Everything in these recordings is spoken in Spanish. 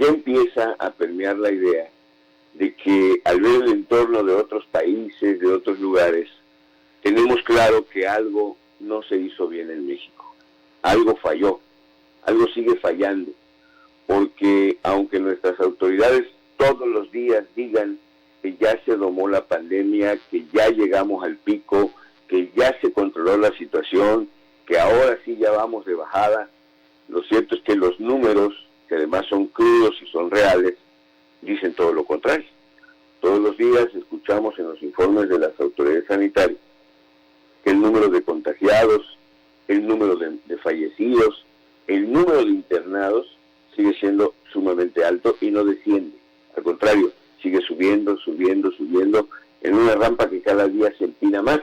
ya empieza a permear la idea de que al ver el entorno de otros países, de otros lugares, tenemos claro que algo no se hizo bien en México. Algo falló, algo sigue fallando, porque aunque nuestras autoridades todos los días digan que ya se domó la pandemia, que ya llegamos al pico, que ya se controló la situación, que ahora sí ya vamos de bajada, lo cierto es que los números, que además son crudos y son reales, dicen todo lo contrario. Todos los días escuchamos en los informes de las autoridades sanitarias que el número de contagiados, el número de fallecidos, el número de internados sigue siendo sumamente alto y no desciende. Al contrario, sigue subiendo, subiendo, subiendo, en una rampa que cada día se empina más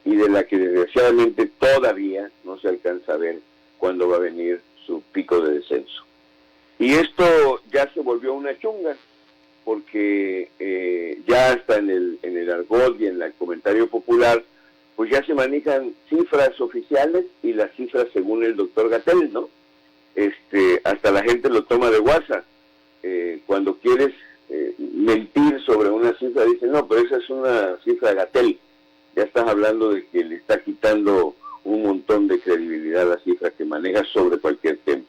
y de la que desgraciadamente todavía no se alcanza a ver cuándo va a venir su pico de descenso. Y esto ya se volvió una chunga, porque ya hasta en el argot y en el comentario popular, pues ya se manejan cifras oficiales y las cifras según el doctor Gatell, ¿no? Hasta la gente lo toma de guasa. Cuando quieres mentir sobre una cifra, dicen, no, pero esa es una cifra Gatell. Ya estás hablando de que le está quitando un montón de credibilidad a la cifra que maneja sobre cualquier tema.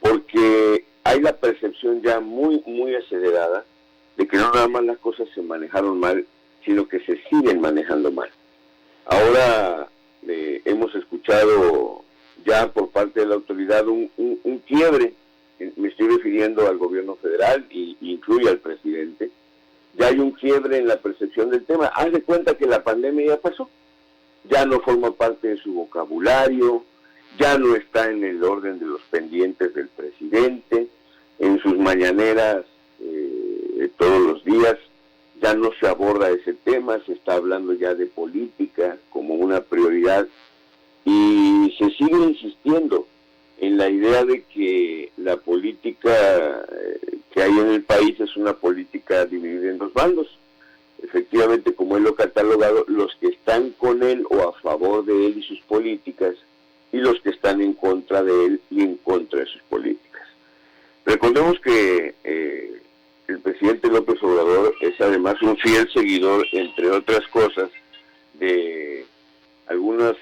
Porque hay la percepción ya muy, muy acelerada de que no nada más las cosas se manejaron mal, sino que se siguen manejando mal. Ahora hemos escuchado ya por parte de la autoridad un quiebre, me estoy refiriendo al gobierno federal y incluye al presidente. Ya hay un quiebre en la percepción del tema. Haz de cuenta que la pandemia ya pasó, ya no forma parte de su vocabulario, ya no está en el orden de los pendientes del presidente, en sus mañaneras todos los días ya no se aborda ese tema, se está hablando ya de política como una prioridad y se sigue insistiendo en la idea de que la política que hay en el país es una política dividida en dos bandos. Efectivamente, como él lo ha catalogado, los que están con él o a favor de él y sus políticas, y los que están en contra de él y en contra de sus políticas. Recordemos que el presidente López Obrador es además un fiel seguidor, entre otras cosas, de algunos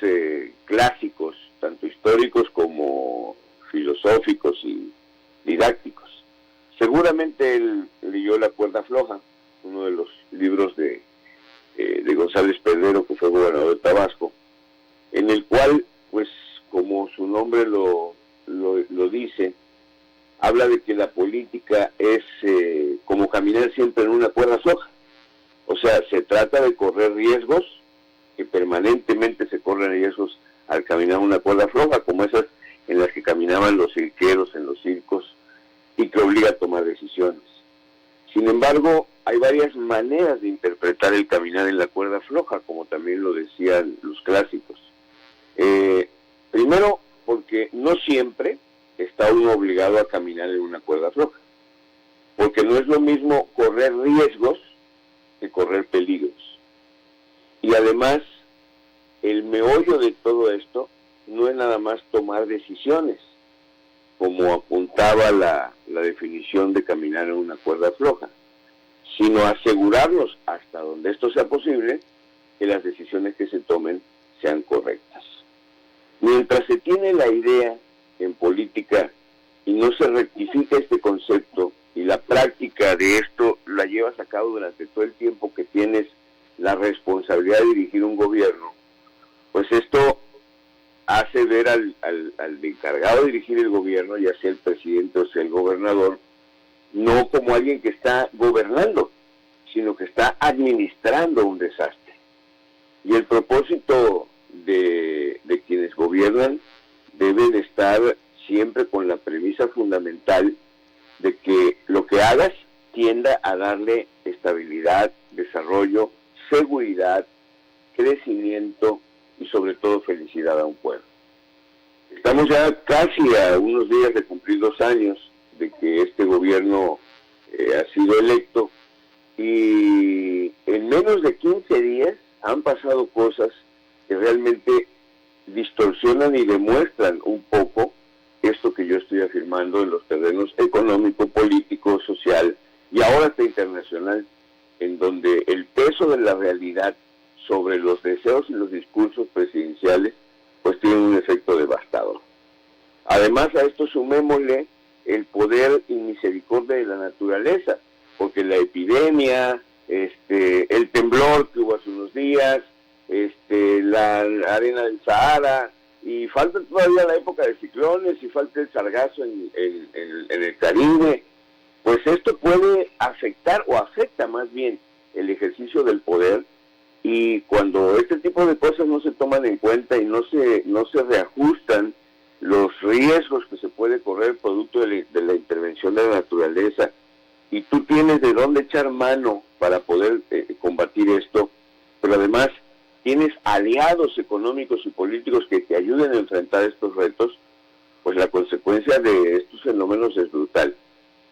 clásicos, tanto históricos como filosóficos y didácticos. Seguramente él leyó La cuerda floja, uno de los libros de González Pedrero, que fue gobernador de Tabasco, en el cual, pues, como su nombre lo dice, habla de que la política es como caminar siempre en una cuerda floja. O sea, se trata de correr riesgos, que permanentemente se corren riesgos al caminar una cuerda floja, como esas en las que caminaban los cirqueros en los circos y que obliga a tomar decisiones. Sin embargo, hay varias maneras de interpretar el caminar en la cuerda floja, como también lo decían los clásicos. Primero, porque no siempre está uno obligado a caminar en una cuerda floja, porque no es lo mismo correr riesgos que correr peligros. Y además, el meollo de todo esto no es nada más tomar decisiones, como apuntaba la definición de caminar en una cuerda floja, sino asegurarnos, hasta donde esto sea posible, que las decisiones que se tomen sean correctas. Mientras se tiene la idea en política y no se rectifica este concepto y la práctica de esto la llevas a cabo durante todo el tiempo que tienes la responsabilidad de dirigir un gobierno, pues esto hace ver al encargado de dirigir el gobierno, ya sea el presidente o sea el gobernador, no como alguien que está gobernando, sino que está administrando un desastre. Y el propósito de quienes gobiernan debe de estar siempre con la premisa fundamental de que lo que hagas tienda a darle estabilidad, desarrollo, seguridad, crecimiento y sobre todo felicidad a un pueblo. Estamos ya casi a unos días de cumplir 2 años de que este gobierno ha sido electo y en menos de 15 días han pasado cosas que realmente distorsionan y demuestran un poco esto que yo estoy afirmando en los terrenos económico, político hasta internacional, en donde el peso de la realidad sobre los deseos y los discursos presidenciales pues tiene un efecto devastador. Además, a esto sumémosle el poder y misericordia de la naturaleza, porque la epidemia, el temblor que hubo hace unos días, la arena del Sahara, y falta todavía la época de ciclones, y falta el sargazo en el Caribe, pues esto puede afectar, o afecta más bien, el ejercicio del poder, y cuando este tipo de cosas no se toman en cuenta y no se reajustan los riesgos que se puede correr producto de la intervención de la naturaleza, y tú tienes de dónde echar mano para poder combatir esto, pero además tienes aliados económicos y políticos que te ayuden a enfrentar estos retos, pues la consecuencia de estos fenómenos es brutal.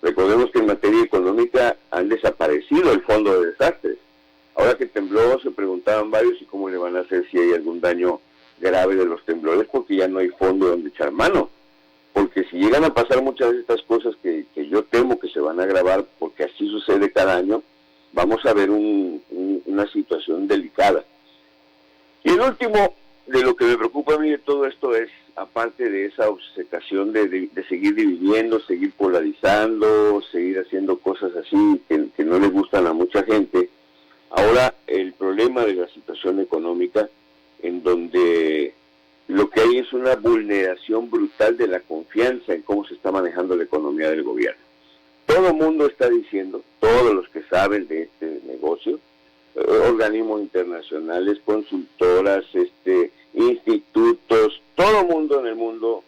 Recordemos que en materia económica han desaparecido el fondo de desastres. Ahora que tembló, se preguntaban varios y cómo le van a hacer si hay algún daño grave de los temblores, porque ya no hay fondo donde echar mano. Porque si llegan a pasar muchas de estas cosas que yo temo que se van a agravar, porque así sucede cada año, vamos a ver una situación delicada. Y el último, de lo que me preocupa a mí de todo esto es, aparte de esa obcecación de seguir dividiendo, seguir polarizando, seguir haciendo cosas así que no le gustan a mucha gente, ahora el problema de la situación económica, en donde lo que hay es una vulneración brutal de la confianza en cómo se está manejando la economía del gobierno. Todo el mundo está diciendo, todos los que saben de este negocio, organismos internacionales, consultoras, institutos, todo el mundo en el mundo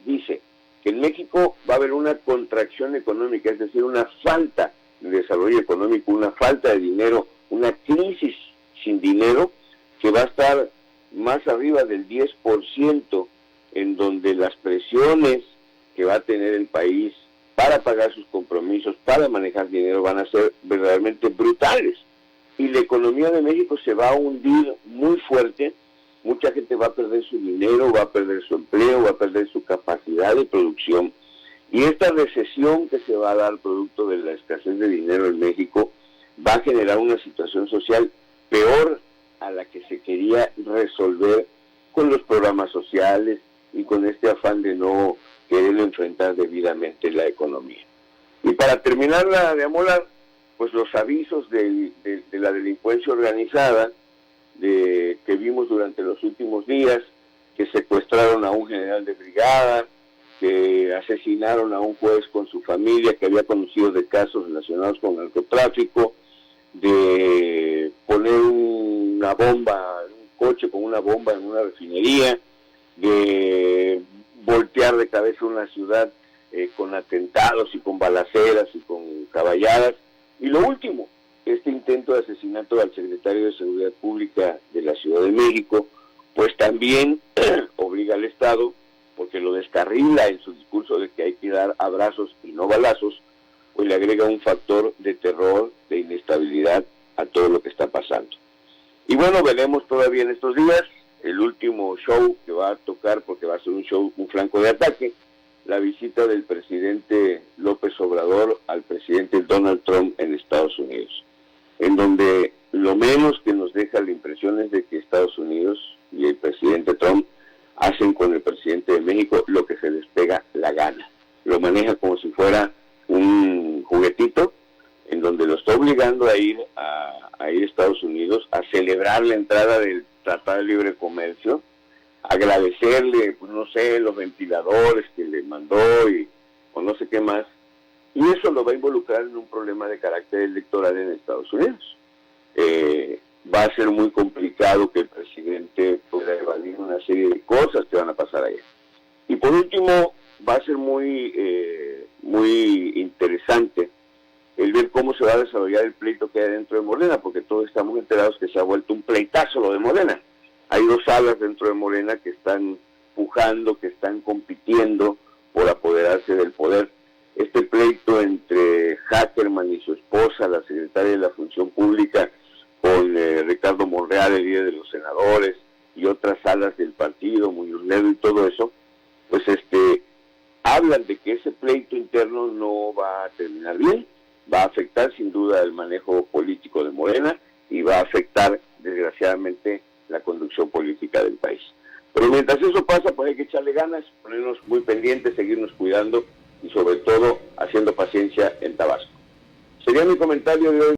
dice que en México va a haber una contracción económica, es decir, una falta de desarrollo económico, una falta de dinero, una crisis sin dinero que va a estar más arriba del 10%, en donde las presiones que va a tener el país para pagar sus compromisos, para manejar dinero, van a ser verdaderamente brutales. Y la economía de México se va a hundir muy fuerte, mucha gente va a perder su dinero, va a perder su empleo, va a perder su capacidad de producción. Y esta recesión que se va a dar producto de la escasez de dinero en México va a generar una situación social peor a la que se quería resolver con los programas sociales y con este afán de no querer enfrentar debidamente la economía. Y para terminarla de amolar, pues los avisos de la delincuencia organizada que vimos durante los últimos días, que secuestraron a un general de brigada, que asesinaron a un juez con su familia que había conocido de casos relacionados con narcotráfico, de poner una bomba, un coche con una bomba en una refinería, de voltear de cabeza una ciudad con atentados y con balaceras y con caballadas. Y lo último, este intento de asesinato al secretario de Seguridad Pública de la Ciudad de México, pues también obliga al Estado, porque lo descarrila en su discurso de que hay que dar abrazos y no balazos, pues le agrega un factor de terror, de inestabilidad a todo lo que está pasando. Y bueno, veremos todavía en estos días el último show que va a tocar, porque va a ser un flanco de ataque, la visita del presidente López Obrador al presidente Donald Trump en Estados Unidos, en donde lo menos que nos deja la impresión es de que Estados Unidos y el presidente Trump hacen con el presidente de México lo que se les pega la gana. Lo maneja como si fuera un juguetito, en donde lo está obligando a ir a Estados Unidos, a celebrar la entrada del Tratado de Libre Comercio, agradecerle, pues no sé, los ventiladores que le mandó o no sé qué más, y eso lo va a involucrar en un problema de carácter electoral en Estados Unidos. Va a ser muy complicado que el presidente pueda evadir una serie de cosas que van a pasar allá. Y por último, va a ser muy interesante el ver cómo se va a desarrollar el pleito que hay dentro de Morena, porque todos estamos enterados que se ha vuelto un pleitazo lo de Morena. Hay dos alas dentro de Morena que están pujando, que están compitiendo por apoderarse del poder. Este pleito entre Hackerman y su esposa, la secretaria de la Función Pública, con Ricardo Monreal, el líder de los senadores, y otras alas del partido, Muñoz Ledo y todo eso, pues hablan de que ese pleito interno no va a terminar bien, va a afectar sin duda el manejo político de Morena y va a afectar desgraciadamente la conducción política del país. Pero mientras eso pasa, pues hay que echarle ganas, ponernos muy pendientes, seguirnos cuidando y sobre todo haciendo paciencia en Tabasco. Sería mi comentario de hoy.